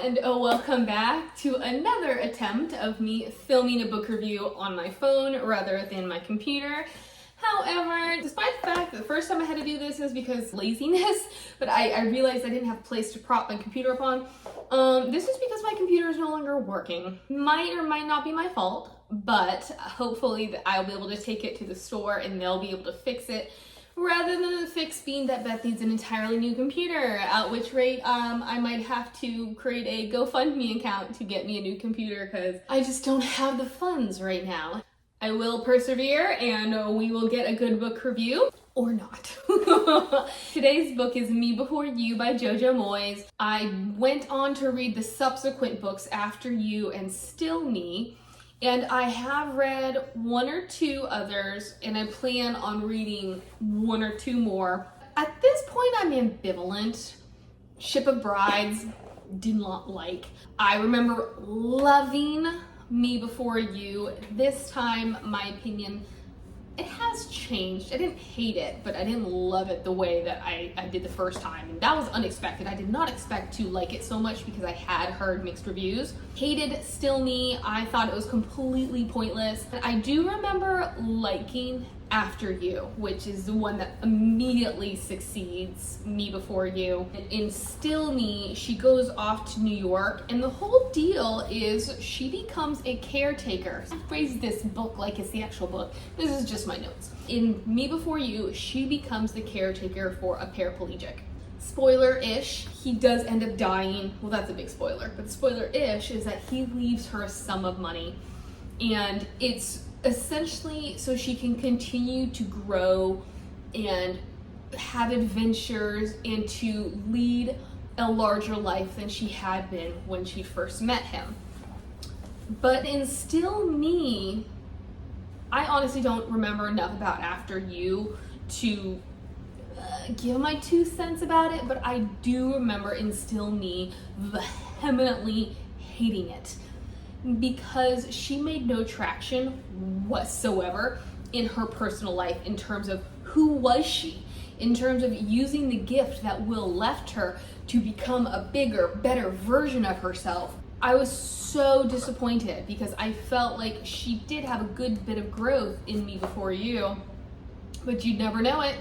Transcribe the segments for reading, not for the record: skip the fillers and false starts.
and welcome back to another attempt of me filming a book review on my phone rather than my computer. However, despite the fact that the first time I had to do this is because laziness, but I realized I didn't have a place to prop my computer up on. This is because my computer is no longer working. Might or might not be my fault, but hopefully I'll be able to take it to the store and they'll be able to fix it, rather than the fix being that Beth needs an entirely new computer, at which rate I might have to create a GoFundMe account to get me a new computer because I just don't have the funds right now. I will persevere and we will get a good book review, or not. Today's book is Me Before You by JoJo Moyes. I went on to read the subsequent books After You and Still Me, and I have read one or two others, and I plan on reading one or two more. At this point, I'm ambivalent. Ship of Brides, did not like. I remember loving Me Before You. This time, my opinion, it has changed. I didn't hate it, but I didn't love it the way that I did the first time. And that was unexpected. I did not expect to like it so much because I had heard mixed reviews. Hated Still Me. I thought it was completely pointless. I do remember liking After You, which is the one that immediately succeeds Me Before You. In Still Me, she goes off to New York, and the whole deal is she becomes a caretaker. I phrase this book like it's the actual book. This is just my notes. In Me Before You, she becomes the caretaker for a paraplegic. Spoiler-ish, he does end up dying. Well, that's a big spoiler, but spoiler-ish is that he leaves her a sum of money, and it's essentially so she can continue to grow and have adventures and to lead a larger life than she had been when she first met him. But in Still Me, I honestly don't remember enough about After You to give my 2 cents about it, but I do remember in Still Me vehemently hating it, because she made no traction whatsoever in her personal life in terms of who was she, in terms of using the gift that Will left her to become a bigger, better version of herself. I was so disappointed because I felt like she did have a good bit of growth in Me Before You, but you'd never know it.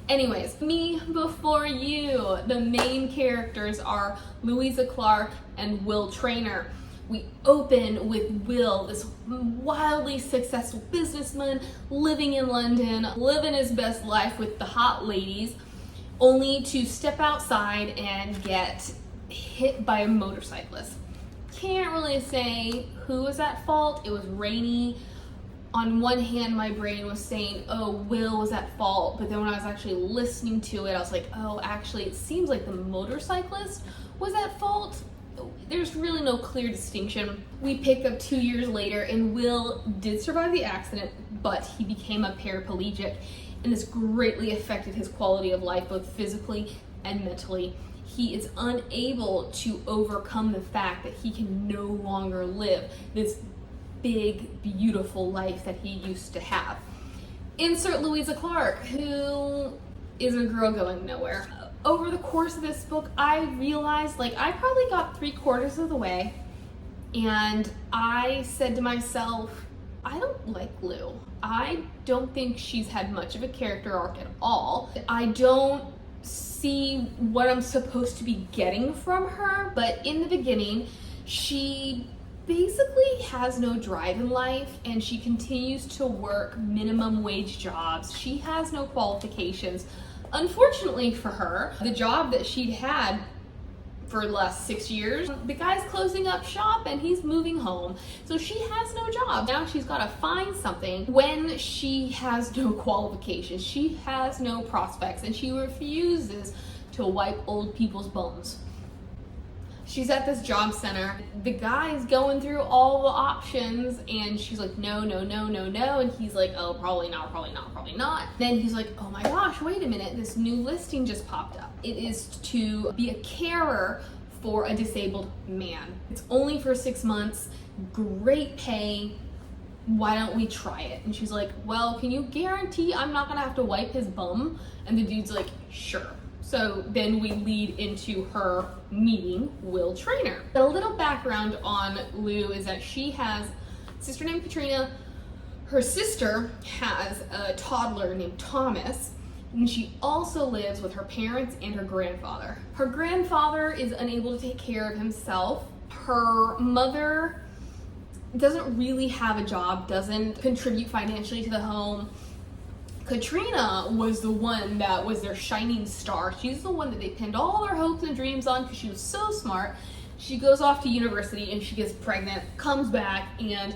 Anyways, Me Before You. The main characters are Louisa Clark and Will Traynor. We open with Will, this wildly successful businessman living in London, living his best life with the hot ladies, only to step outside and get hit by a motorcyclist. Can't really say who was at fault. It was rainy. On one hand, my brain was saying, oh, Will was at fault, but then when I was actually listening to it, I was like, oh, actually, it seems like the motorcyclist was at fault. There's really no clear distinction. We pick up 2 years later, and Will did survive the accident, but he became a paraplegic, and this greatly affected his quality of life, both physically and mentally. He is unable to overcome the fact that he can no longer live this big, beautiful life that he used to have. Insert Louisa Clark, who is a girl going nowhere. Over the course of this book, I realized, I probably got 3/4 of the way, and I said to myself, I don't like Lou. I don't think she's had much of a character arc at all. I don't see what I'm supposed to be getting from her, but in the beginning, she basically has no drive in life, and she continues to work minimum wage jobs. She has no qualifications. Unfortunately for her, the job that she'd had for the last 6 years, the guy's closing up shop and he's moving home. So she has no job. Now she's got to find something when she has no qualifications. She has no prospects, and she refuses to wipe old people's bums. She's at this job center. The guy's going through all the options, and she's like, no, no, no, no, no. And he's like, oh, probably not, probably not, probably not. Then he's like, oh my gosh, wait a minute. This new listing just popped up. It is to be a carer for a disabled man. It's only for 6 months, great pay. Why don't we try it? And she's like, well, can you guarantee I'm not gonna have to wipe his bum? And the dude's like, sure. So then we lead into her meeting Will Traynor. A little background on Lou is that she has a sister named Katrina. Her sister has a toddler named Thomas, and she also lives with her parents and her grandfather. Her grandfather is unable to take care of himself. Her mother doesn't really have a job, doesn't contribute financially to the home. Katrina was the one that was their shining star. She's the one that they pinned all their hopes and dreams on because she was so smart. She goes off to university and she gets pregnant, comes back, and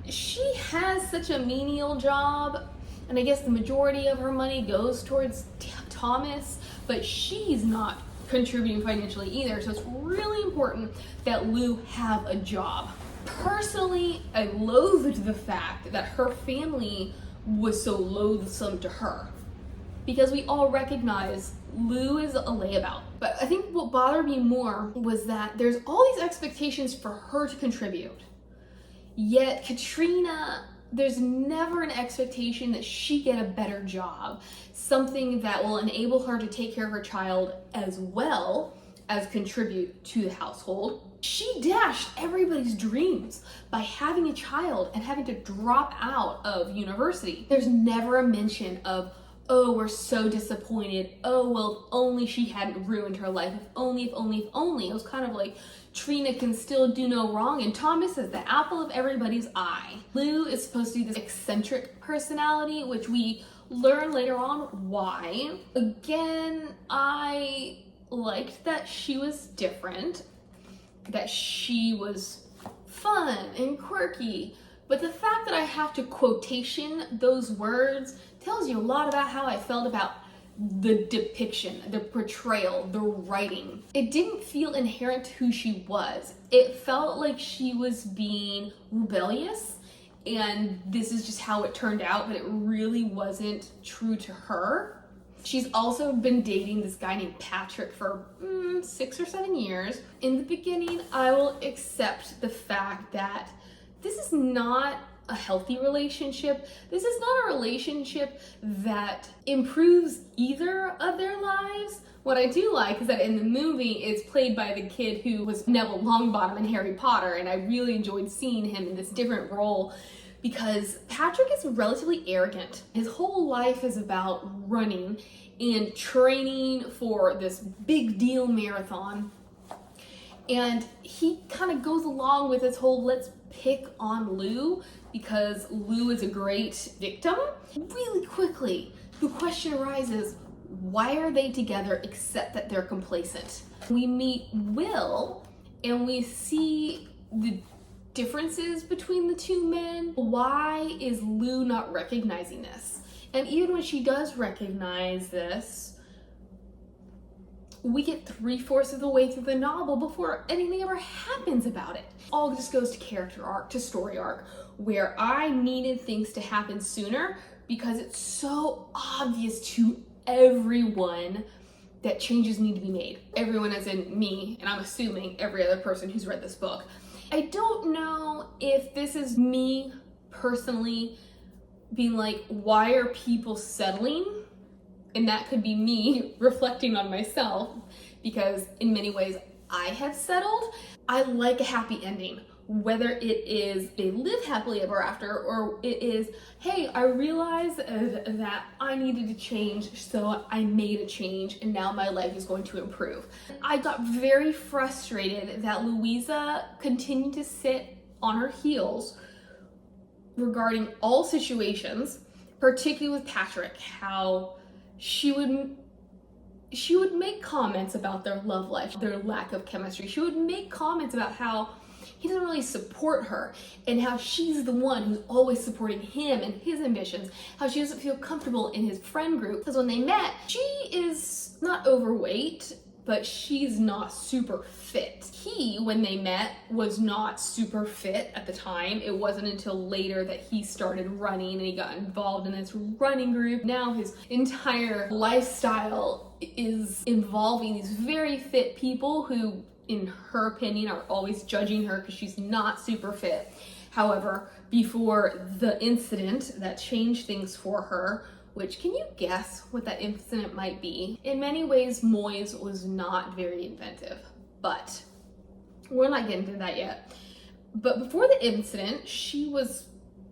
she has such a menial job. And I guess the majority of her money goes towards Thomas, but she's not contributing financially either. So it's really important that Lou have a job. Personally, I loathed the fact that her family was so loathsome to her, because we all recognize Lou is a layabout. But I think what bothered me more was that there's all these expectations for her to contribute, yet Katrina, there's never an expectation that she get a better job, something that will enable her to take care of her child as well as contribute to the household. She dashed everybody's dreams by having a child and having to drop out of university. There's never a mention of, oh, we're so disappointed. Oh, well, if only she hadn't ruined her life. If only, if only, if only. It was kind of like, Trina can still do no wrong, and Thomas is the apple of everybody's eye. Lou is supposed to be this eccentric personality, which we learn later on why. Again, I liked that she was different, that she was fun and quirky, but the fact that I have to quotation those words tells you a lot about how I felt about the depiction, the portrayal, the writing. It didn't feel inherent to who she was. It felt like she was being rebellious, and this is just how it turned out, but it really wasn't true to her. She's also been dating this guy named Patrick for 6 or 7 years. In the beginning, I will accept the fact that this is not a healthy relationship. This is not a relationship that improves either of their lives. What I do like is that in the movie, it's played by the kid who was Neville Longbottom in Harry Potter, and I really enjoyed seeing him in this different role, because Patrick is relatively arrogant. His whole life is about running and training for this big deal marathon. And he kind of goes along with this whole let's pick on Lou because Lou is a great victim. Really quickly, the question arises, why are they together except that they're complacent? We meet Will and we see the differences between the two men. Why is Lou not recognizing this? And even when she does recognize this, we get 3/4 of the way through the novel before anything ever happens about it. All just goes to character arc, to story arc, where I needed things to happen sooner because it's so obvious to everyone that changes need to be made. Everyone as in me, and I'm assuming every other person who's read this book. I don't know if this is me personally being like, why are people settling? And that could be me reflecting on myself, because in many ways I have settled. I like a happy ending, whether it is they live happily ever after, or it is, hey, I realized that I needed to change, so I made a change, and now my life is going to improve. I got very frustrated that Louisa continued to sit on her heels regarding all situations, particularly with Patrick, how she would make comments about their love life, their lack of chemistry. She would make comments about how he doesn't really support her and how she's the one who's always supporting him and his ambitions, how she doesn't feel comfortable in his friend group. Because when they met, she is not overweight, but she's not super fit. He, when they met, was not super fit at the time. It wasn't until later that he started running and he got involved in this running group. Now his entire lifestyle is involving these very fit people who, in her opinion, are always judging her because she's not super fit. However, before the incident that changed things for her, which, can you guess what that incident might be? In many ways, Moyes was not very inventive, but we're not getting to that yet. But before the incident, she was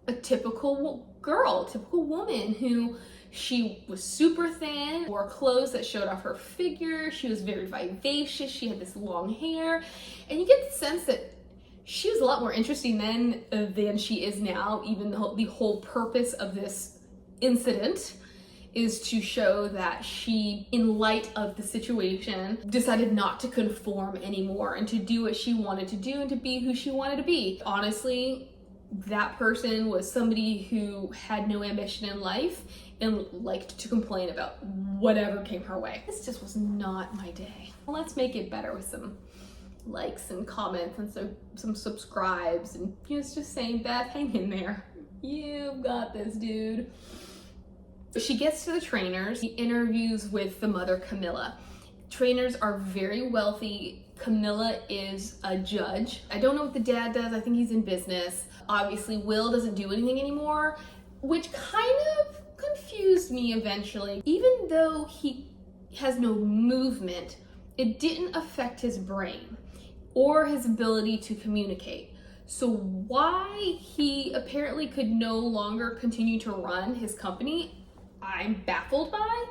a typical girl, typical woman who she was super thin, wore clothes that showed off her figure, she was very vivacious, she had this long hair, and you get the sense that she was a lot more interesting then than she is now. Even though the whole purpose of this incident is to show that she, in light of the situation, decided not to conform anymore and to do what she wanted to do and to be who she wanted to be. Honestly, that person was somebody who had no ambition in life and liked to complain about whatever came her way. This just was not my day. Let's make it better with some likes and comments and some subscribes, and just saying, Beth, hang in there. You've got this, dude. She gets to the Traynors. She interviews with the mother, Camilla. Traynors are very wealthy. Camilla is a judge. I don't know what the dad does. I think he's in business. Obviously, Will doesn't do anything anymore, which kind of confused me eventually. Even though he has no movement, it didn't affect his brain or his ability to communicate. So why he apparently could no longer continue to run his company, I'm baffled by.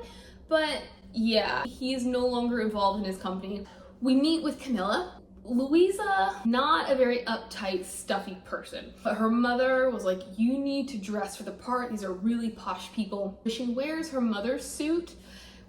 But yeah, he is no longer involved in his company. We meet with Camilla. Louisa, not a very uptight, stuffy person, but her mother was like, you need to dress for the part. These are really posh people. She wears her mother's suit,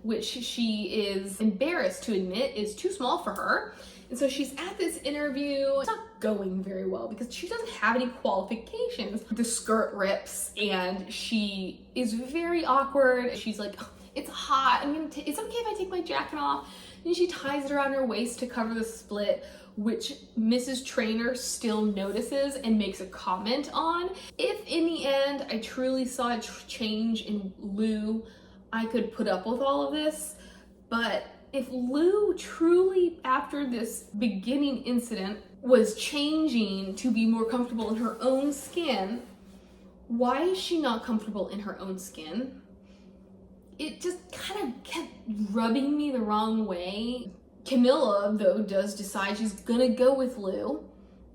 which she is embarrassed to admit is too small for her. And so she's at this interview. It's not going very well because she doesn't have any qualifications. The skirt rips and she is very awkward. She's like, oh, it's hot. Is it okay if I take my jacket off? And she ties it around her waist to cover the split, which Mrs. Traynor still notices and makes a comment on. If in the end I truly saw a change in Lou, I could put up with all of this. But if Lou truly, after this beginning incident, was changing to be more comfortable in her own skin, why is she not comfortable in her own skin? It just kind of kept rubbing me the wrong way. Camilla, though, does decide she's gonna go with Lou,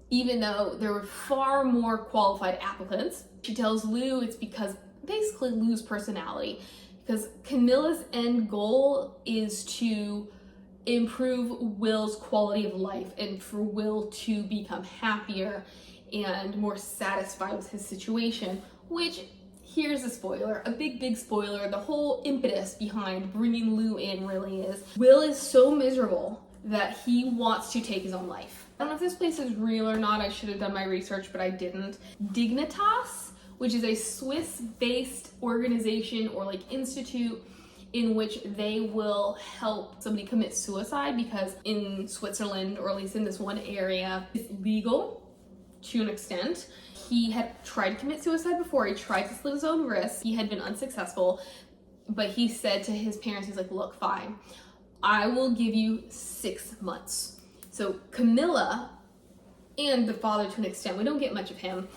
even though there were far more qualified applicants. She tells Lou it's because basically Lou's personality, because Camilla's end goal is to improve Will's quality of life and for Will to become happier and more satisfied with his situation, which, here's a spoiler, a big spoiler. The whole impetus behind bringing Lou in really is Will is so miserable that he wants to take his own life. I don't know if this place is real or not. I should have done my research, but I didn't. Dignitas, which is a Swiss-based organization or like institute in which they will help somebody commit suicide, because in Switzerland, or at least in this one area, it's legal to an extent. He had tried to commit suicide before. He tried to slit his own wrists. He had been unsuccessful, but he said to his parents, he's like, look, fine, I will give you 6 months. So Camilla and the father, to an extent, we don't get much of him,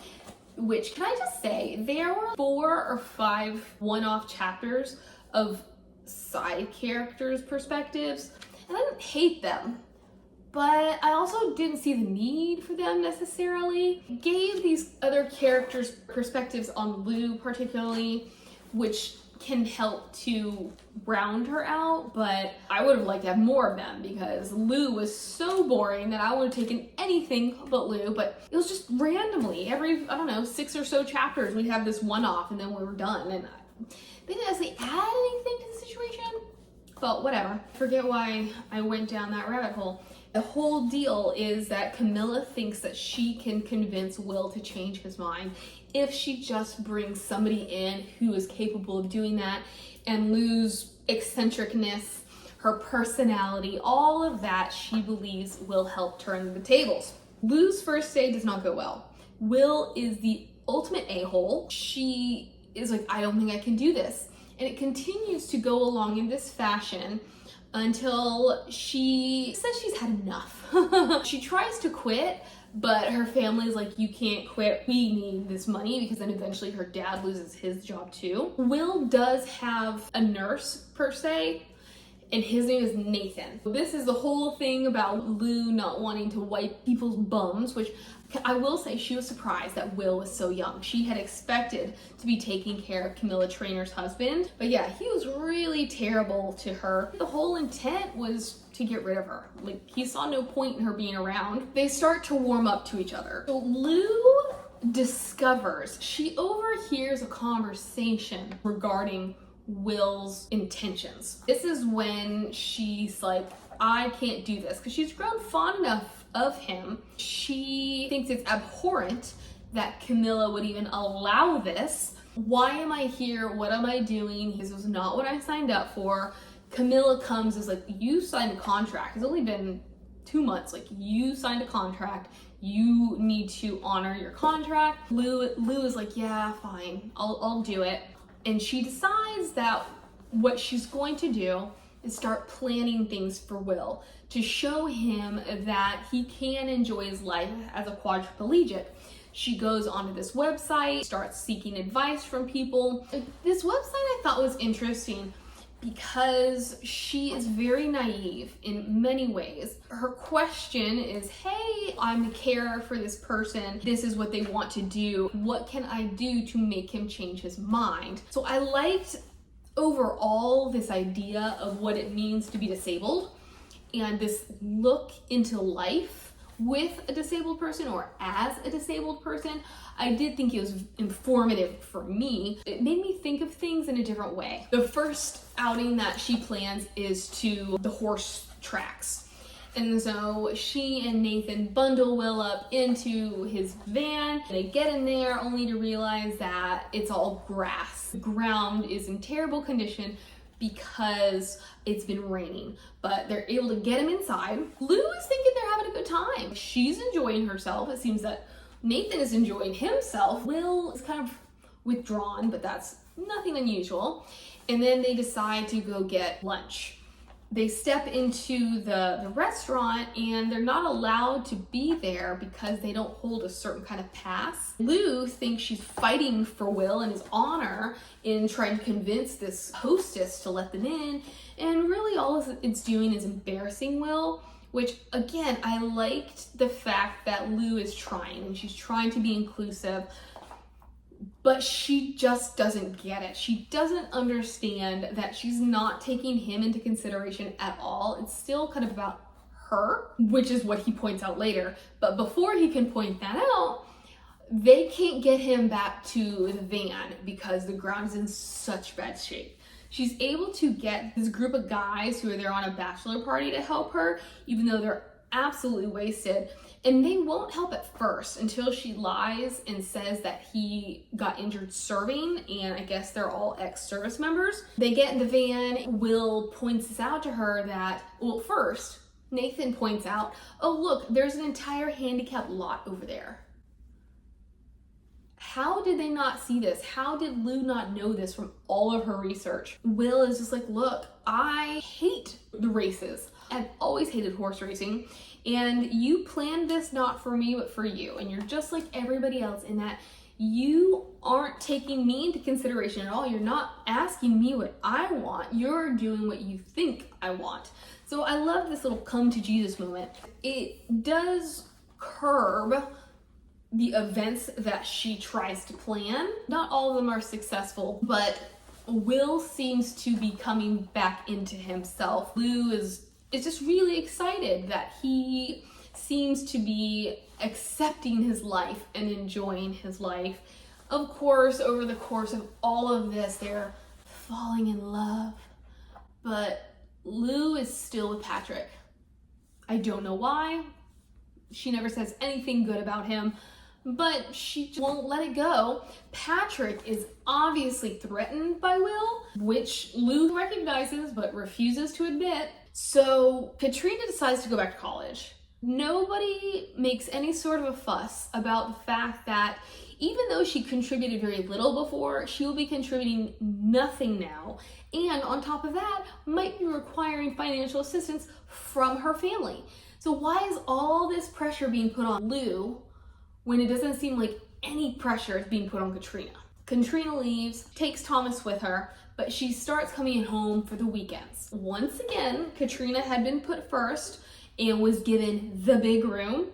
which, can I just say, there were 4 or 5 one-off chapters of side characters' perspectives, and I didn't hate them, but I also didn't see the need for them necessarily. It gave these other characters perspectives on Lou particularly, which can help to round her out, but I would have liked to have more of them because Lou was so boring that I would have taken anything but Lou. But it was just randomly, every, I don't know, 6 or so chapters, we'd have this one-off and then we were done. And they didn't actually add anything to the situation, but whatever. Forget why I went down that rabbit hole. The whole deal is that Camilla thinks that she can convince Will to change his mind if she just brings somebody in who is capable of doing that, and Lou's eccentricness, her personality, all of that she believes will help turn the tables. Lou's first day does not go well. Will is the ultimate a-hole. She is like, I don't think I can do this. And it continues to go along in this fashion until she says she's had enough. She tries to quit, but her family's like, you can't quit, we need this money, because then eventually her dad loses his job too. Will does have a nurse per se, and his name is Nathan. This is the whole thing about Lou not wanting to wipe people's bums, which I will say she was surprised that Will was so young. She had expected to be taking care of Camilla Traynor's husband, but yeah, he was really terrible to her. The whole intent was to get rid of her. Like, he saw no point in her being around. They start to warm up to each other. So Lou discovers, she overhears a conversation regarding Will's intentions. This is when she's like, I can't do this, because she's grown fond enough of him. She thinks it's abhorrent that Camilla would even allow this. Why am I here? What am I doing? This was not what I signed up for. Camilla comes, is like, you signed a contract. It's only been 2 months. Like, you signed a contract. You need to honor your contract. Lou is like, yeah, fine, I'll do it. And she decides that what she's going to do is start planning things for Will to show him that he can enjoy his life as a quadriplegic. She goes onto this website, starts seeking advice from people. This website I thought was interesting because she is very naive in many ways. Her question is, hey, I'm the carer for this person. This is what they want to do. What can I do to make him change his mind? So I liked overall this idea of what it means to be disabled and this look into life with a disabled person or as a disabled person. I did think it was informative for me. It made me think of things in a different way. The first outing that she plans is to the horse tracks. And so she and Nathan bundle Will up into his van. They get in there only to realize that it's all grass. The ground is in terrible condition because it's been raining, but they're able to get him inside. Lou is thinking they're having a good time. She's enjoying herself. It seems that Nathan is enjoying himself. Will is kind of withdrawn, but that's nothing unusual. And then they decide to go get lunch. They step into the restaurant and they're not allowed to be there because they don't hold a certain kind of pass. Lou thinks she's fighting for Will and his honor in trying to convince this hostess to let them in. And really all it's doing is embarrassing Will, which again, I liked the fact that Lou is trying and she's trying to be inclusive, but she just doesn't get it. She doesn't understand that she's not taking him into consideration at all. It's still kind of about her, which is what he points out later. But before he can point that out, they can't get him back to the van because the ground is in such bad shape. She's able to get this group of guys who are there on a bachelor party to help her, even though they're absolutely wasted. And they won't help at first until she lies and says that he got injured serving, and I guess they're all ex-service members. They get in the van. Will points this out to her that, well, first, Nathan points out, oh, look, there's an entire handicapped lot over there. How did they not see this? How did Lou not know this from all of her research? Will is just like, look, I hate the races. I've always hated horse racing, and you planned this not for me, but for you. And you're just like everybody else in that you aren't taking me into consideration at all. You're not asking me what I want. You're doing what you think I want. So I love this little come to Jesus moment. It does curb the events that she tries to plan. Not all of them are successful, but Will seems to be coming back into himself. Lou is just really excited that he seems to be accepting his life and enjoying his life. Of course, over the course of all of this, they're falling in love, but Lou is still with Patrick. I don't know why. She never says anything good about him, but she won't let it go. Patrick is obviously threatened by Will, which Lou recognizes but refuses to admit. So Katrina decides to go back to college. Nobody makes any sort of a fuss about the fact that even though she contributed very little before, she will be contributing nothing now. And on top of that, might be requiring financial assistance from her family. So why is all this pressure being put on Lou when it doesn't seem like any pressure is being put on Katrina? Katrina leaves, takes Thomas with her, but she starts coming home for the weekends. Once again, Katrina had been put first and was given the big room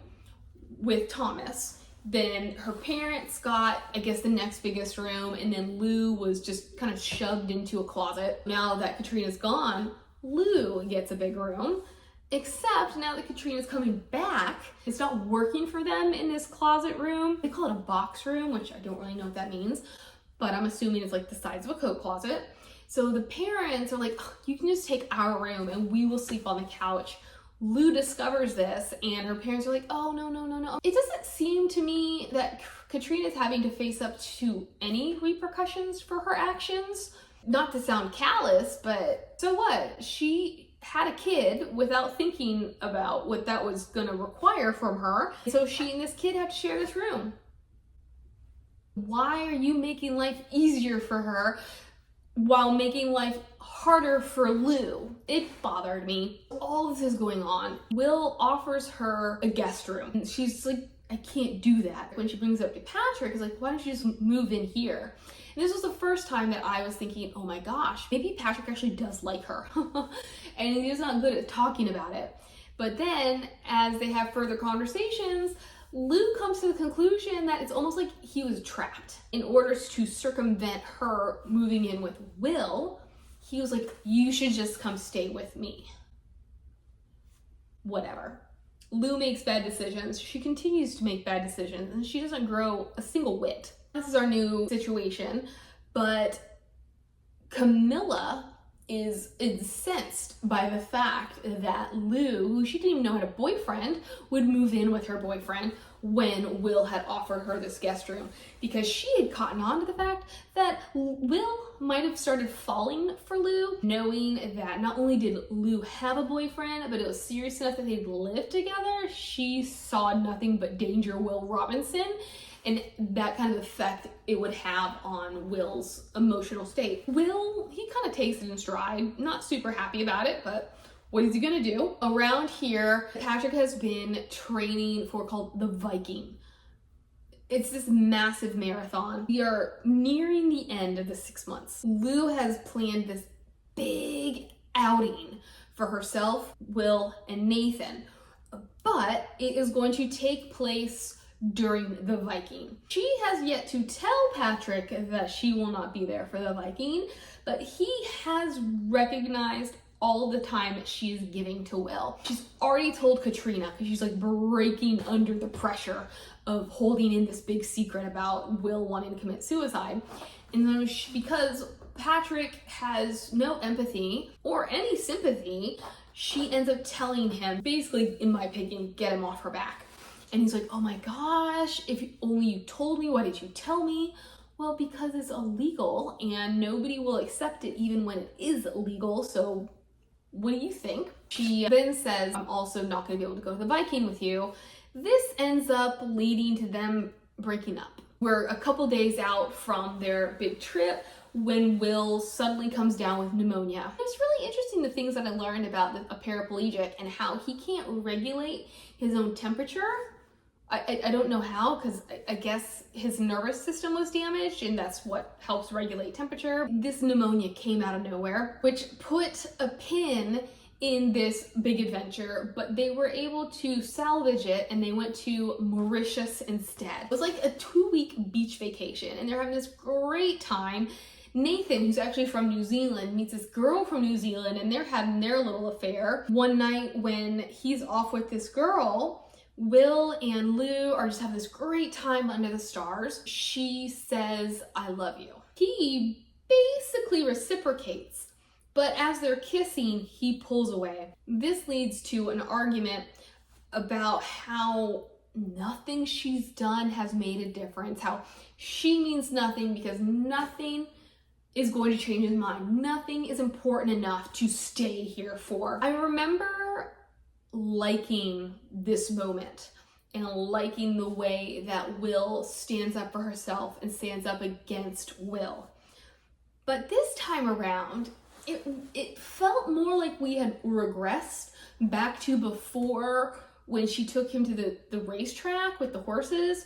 with Thomas. Then her parents got, I guess, the next biggest room, and then Lou was just kind of shoved into a closet. Now that Katrina's gone, Lou gets a big room, except now that Katrina's coming back, it's not working for them in this closet room. They call it a box room, which I don't really know what that means, but I'm assuming it's like the size of a coat closet. So the parents are like, oh, you can just take our room and we will sleep on the couch. Lou discovers this and her parents are like, oh, no. It doesn't seem to me that Katrina's having to face up to any repercussions for her actions. Not to sound callous, but so what? She had a kid without thinking about what that was gonna require from her. So she and this kid have to share this room. Why are you making life easier for her while making life harder for Lou? It bothered me. All this is going on. Will offers her a guest room. And she's like, I can't do that. When she brings it up to Patrick, it's like, why don't you just move in here? And this was the first time that I was thinking, oh my gosh, maybe Patrick actually does like her. And he's not good at talking about it. But then as they have further conversations, Lou comes to the conclusion that it's almost like he was trapped. In order to circumvent her moving in with Will, he was like, you should just come stay with me. Whatever. Lou makes bad decisions. She continues to make bad decisions, and she doesn't grow a single whit. This is our new situation, but Camilla is incensed by the fact that Lou, who she didn't even know had a boyfriend, would move in with her boyfriend when Will had offered her this guest room, because she had caught on to the fact that Will might have started falling for Lou, knowing that not only did Lou have a boyfriend, but it was serious enough that they'd lived together. She saw nothing but danger Will Robinson, and that kind of effect it would have on Will's emotional state. Will, he kind of takes it in stride, not super happy about it, but what is he gonna do? Around here, Patrick has been training for called the Viking. It's this massive marathon. We are nearing the end of the 6 months. Lou has planned this big outing for herself, Will, and Nathan, but it is going to take place during the Viking. She has yet to tell Patrick that she will not be there for the Viking, but he has recognized all the time that she is giving to Will. She's already told Katrina, because she's like breaking under the pressure of holding in this big secret about Will wanting to commit suicide. And then because Patrick has no empathy or any sympathy, she ends up telling him, basically, in my opinion, get him off her back. And he's like, oh my gosh, if only you told me, why did you tell me? Well, because it's illegal and nobody will accept it even when it is illegal, so what do you think? She then says, I'm also not gonna be able to go to the Viking with you. This ends up leading to them breaking up. We're a couple days out from their big trip when Will suddenly comes down with pneumonia. It's really interesting the things that I learned about a paraplegic and how he can't regulate his own temperature. I don't know how, because I guess his nervous system was damaged and that's what helps regulate temperature. This pneumonia came out of nowhere, which put a pin in this big adventure, but they were able to salvage it and they went to Mauritius instead. It was like a 2-week beach vacation and they're having this great time. Nathan, who's actually from New Zealand, meets this girl from New Zealand and they're having their little affair. One night when he's off with this girl, Will and Lou are just having this great time under the stars. She says, I love you. He basically reciprocates, but as they're kissing, he pulls away. This leads to an argument about how nothing she's done has made a difference, how she means nothing because nothing is going to change his mind. Nothing is important enough to stay here for. I remember liking this moment and liking the way that Will stands up for herself and stands up against Will. But this time around, it felt more like we had regressed back to before, when she took him to the racetrack with the horses,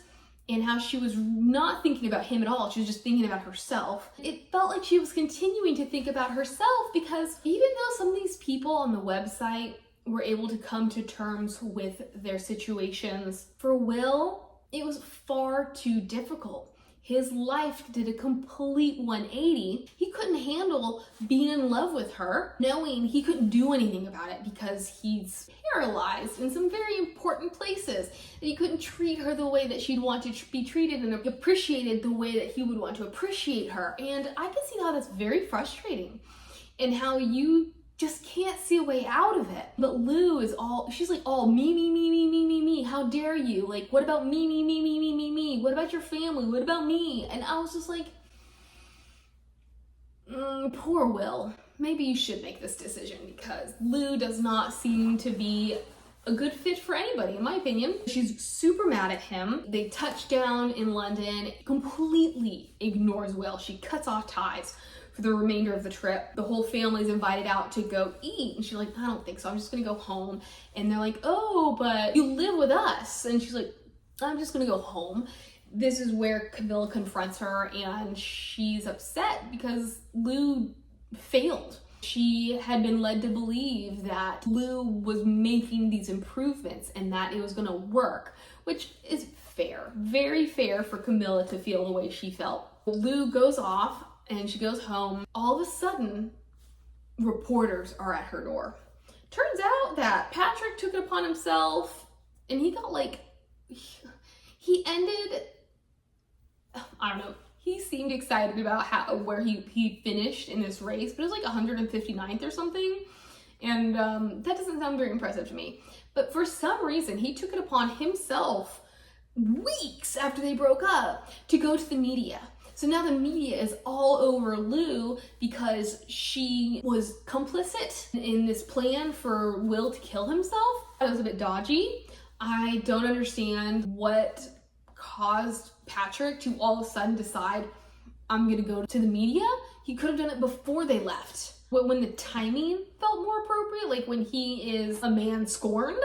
and how she was not thinking about him at all. She was just thinking about herself. It felt like she was continuing to think about herself, because even though some of these people on the website were able to come to terms with their situations, for Will, it was far too difficult. His life did a complete 180. He couldn't handle being in love with her, knowing he couldn't do anything about it because he's paralyzed in some very important places. That he couldn't treat her the way that she'd want to be treated, and appreciated the way that he would want to appreciate her. And I can see how that's very frustrating, and how you just can't see a way out of it. But Lou is she's like, all me, me, me, me, me, me, me. How dare you? Like, what about me, me, me, me, me, me, me? What about your family? What about me? And I was just like, poor Will. Maybe you should make this decision, because Lou does not seem to be a good fit for anybody, in my opinion. She's super mad at him. They touch down in London, completely ignores Will. She cuts off ties for the remainder of the trip. The whole family's invited out to go eat, and she's like, I don't think so, I'm just gonna go home. And they're like, oh, but you live with us. And she's like, I'm just gonna go home. This is where Camilla confronts her, and she's upset because Lou failed. She had been led to believe that Lou was making these improvements and that it was gonna work, which is fair, very fair for Camilla to feel the way she felt. Lou goes off, and she goes home. All of a sudden, reporters are at her door. Turns out that Patrick took it upon himself, and he got he ended, I don't know, he seemed excited about where he finished in this race, but it was like 159th or something, and that doesn't sound very impressive to me. But for some reason, he took it upon himself, weeks after they broke up, to go to the media. So now the media is all over Lou because she was complicit in this plan for Will to kill himself. That was a bit dodgy. I don't understand what caused Patrick to all of a sudden decide, I'm gonna go to the media. He could have done it before they left. When the timing felt more appropriate, like when he is a man scorned,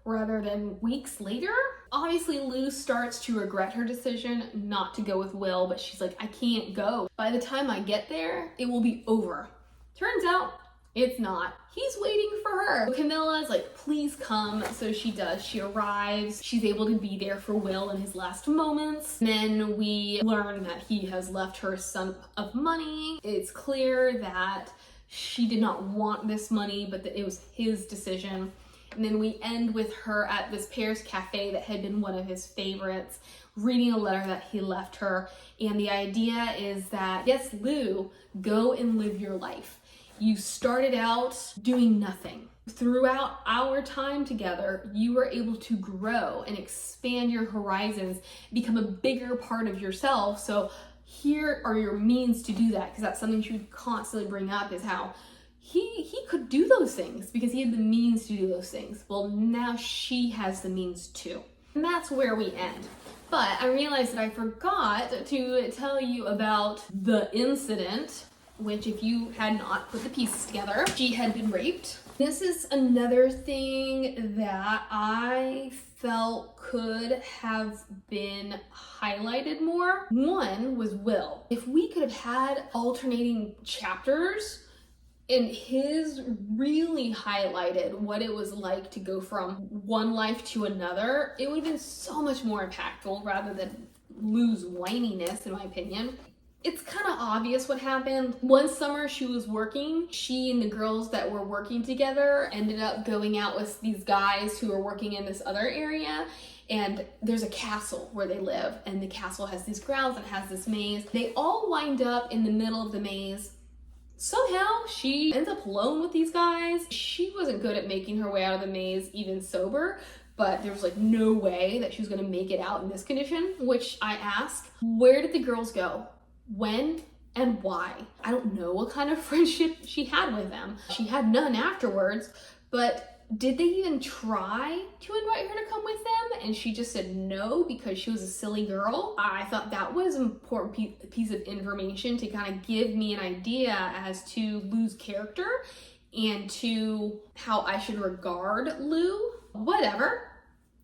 rather than weeks later. Obviously, Lou starts to regret her decision not to go with Will, but she's like, I can't go. By the time I get there, it will be over. Turns out, it's not. He's waiting for her. Camilla is like, please come. So she does. She arrives. She's able to be there for Will in his last moments. And then we learn that he has left her a sum of money. It's clear that she did not want this money, but that it was his decision. And then we end with her at this Paris cafe that had been one of his favorites, reading a letter that he left her. And the idea is that, yes, Lou, go and live your life. You started out doing nothing. Throughout our time together, you were able to grow and expand your horizons, become a bigger part of yourself. So here are your means to do that, because that's something she would constantly bring up, is how he could do those things because he had the means to do those things. Well, now she has the means too. And that's where we end. But I realized that I forgot to tell you about the incident, which, if you had not put the pieces together, she had been raped. This is another thing that I felt could have been highlighted more. One was Will. If we could have had alternating chapters, and his really highlighted what it was like to go from one life to another, it would have been so much more impactful rather than Lou's whininess, in my opinion. It's kind of obvious what happened. One summer she was working. She and the girls that were working together ended up going out with these guys who were working in this other area. And there's a castle where they live, and the castle has these grounds and has this maze. They all wind up in the middle of the maze. Somehow she ends up alone with these guys. She wasn't good at making her way out of the maze even sober, but there was like no way that she was gonna make it out in this condition, which I ask, where did the girls go? When and why? I don't know what kind of friendship she had with them. She had none afterwards, but did they even try to invite her to come with them? And she just said no because she was a silly girl. I thought that was an important piece of information to kind of give me an idea as to Lou's character and to how I should regard Lou. Whatever,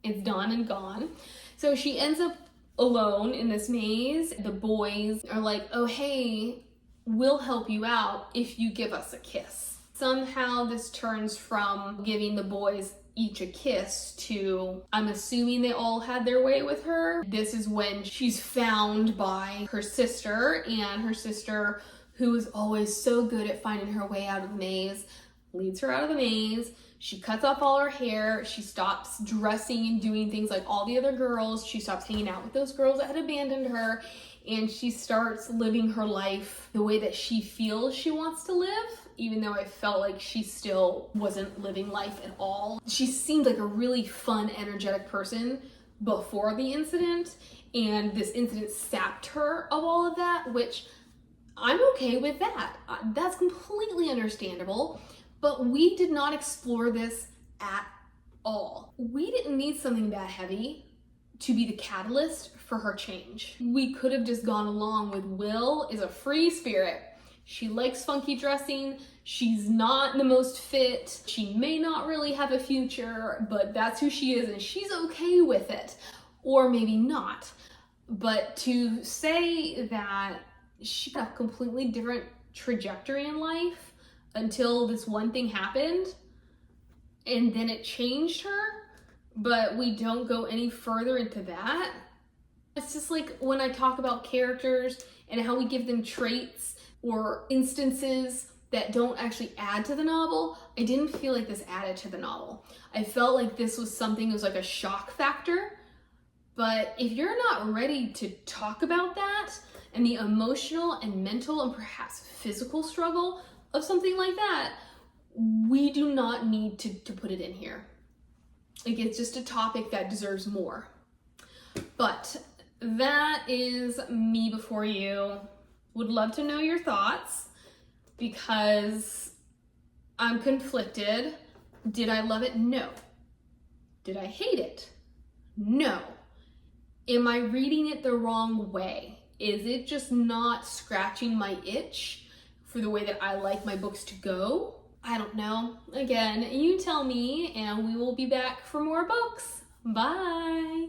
it's done and gone. So she ends up alone in this maze. The boys are like, oh hey, we'll help you out if you give us a kiss. Somehow this turns from giving the boys each a kiss to, I'm assuming they all had their way with her. This is when she's found by her sister, and her sister, who is always so good at finding her way out of the maze, leads her out of the maze. She cuts off all her hair. She stops dressing and doing things like all the other girls. She stops hanging out with those girls that had abandoned her, and she starts living her life the way that she feels she wants to live, even though I felt like she still wasn't living life at all. She seemed like a really fun, energetic person before the incident, and this incident sapped her of all of that, which I'm okay with that. That's completely understandable, but we did not explore this at all. We didn't need something that heavy to be the catalyst for her change. We could have just gone along with Will is a free spirit. She likes funky dressing. She's not the most fit. She may not really have a future, but that's who she is and she's okay with it. Or maybe not. But to say that she got a completely different trajectory in life until this one thing happened and then it changed her, but we don't go any further into that. It's just like when I talk about characters and how we give them traits or instances that don't actually add to the novel, I didn't feel like this added to the novel. I felt like this was something that was like a shock factor, but if you're not ready to talk about that and the emotional and mental and perhaps physical struggle of something like that, we do not need to put it in here. Like, it's just a topic that deserves more. But that is me before you. Would love to know your thoughts because I'm conflicted. Did I love it? No. Did I hate it? No. Am I reading it the wrong way? Is it just not scratching my itch for the way that I like my books to go? I don't know. Again, you tell me, and we will be back for more books. Bye.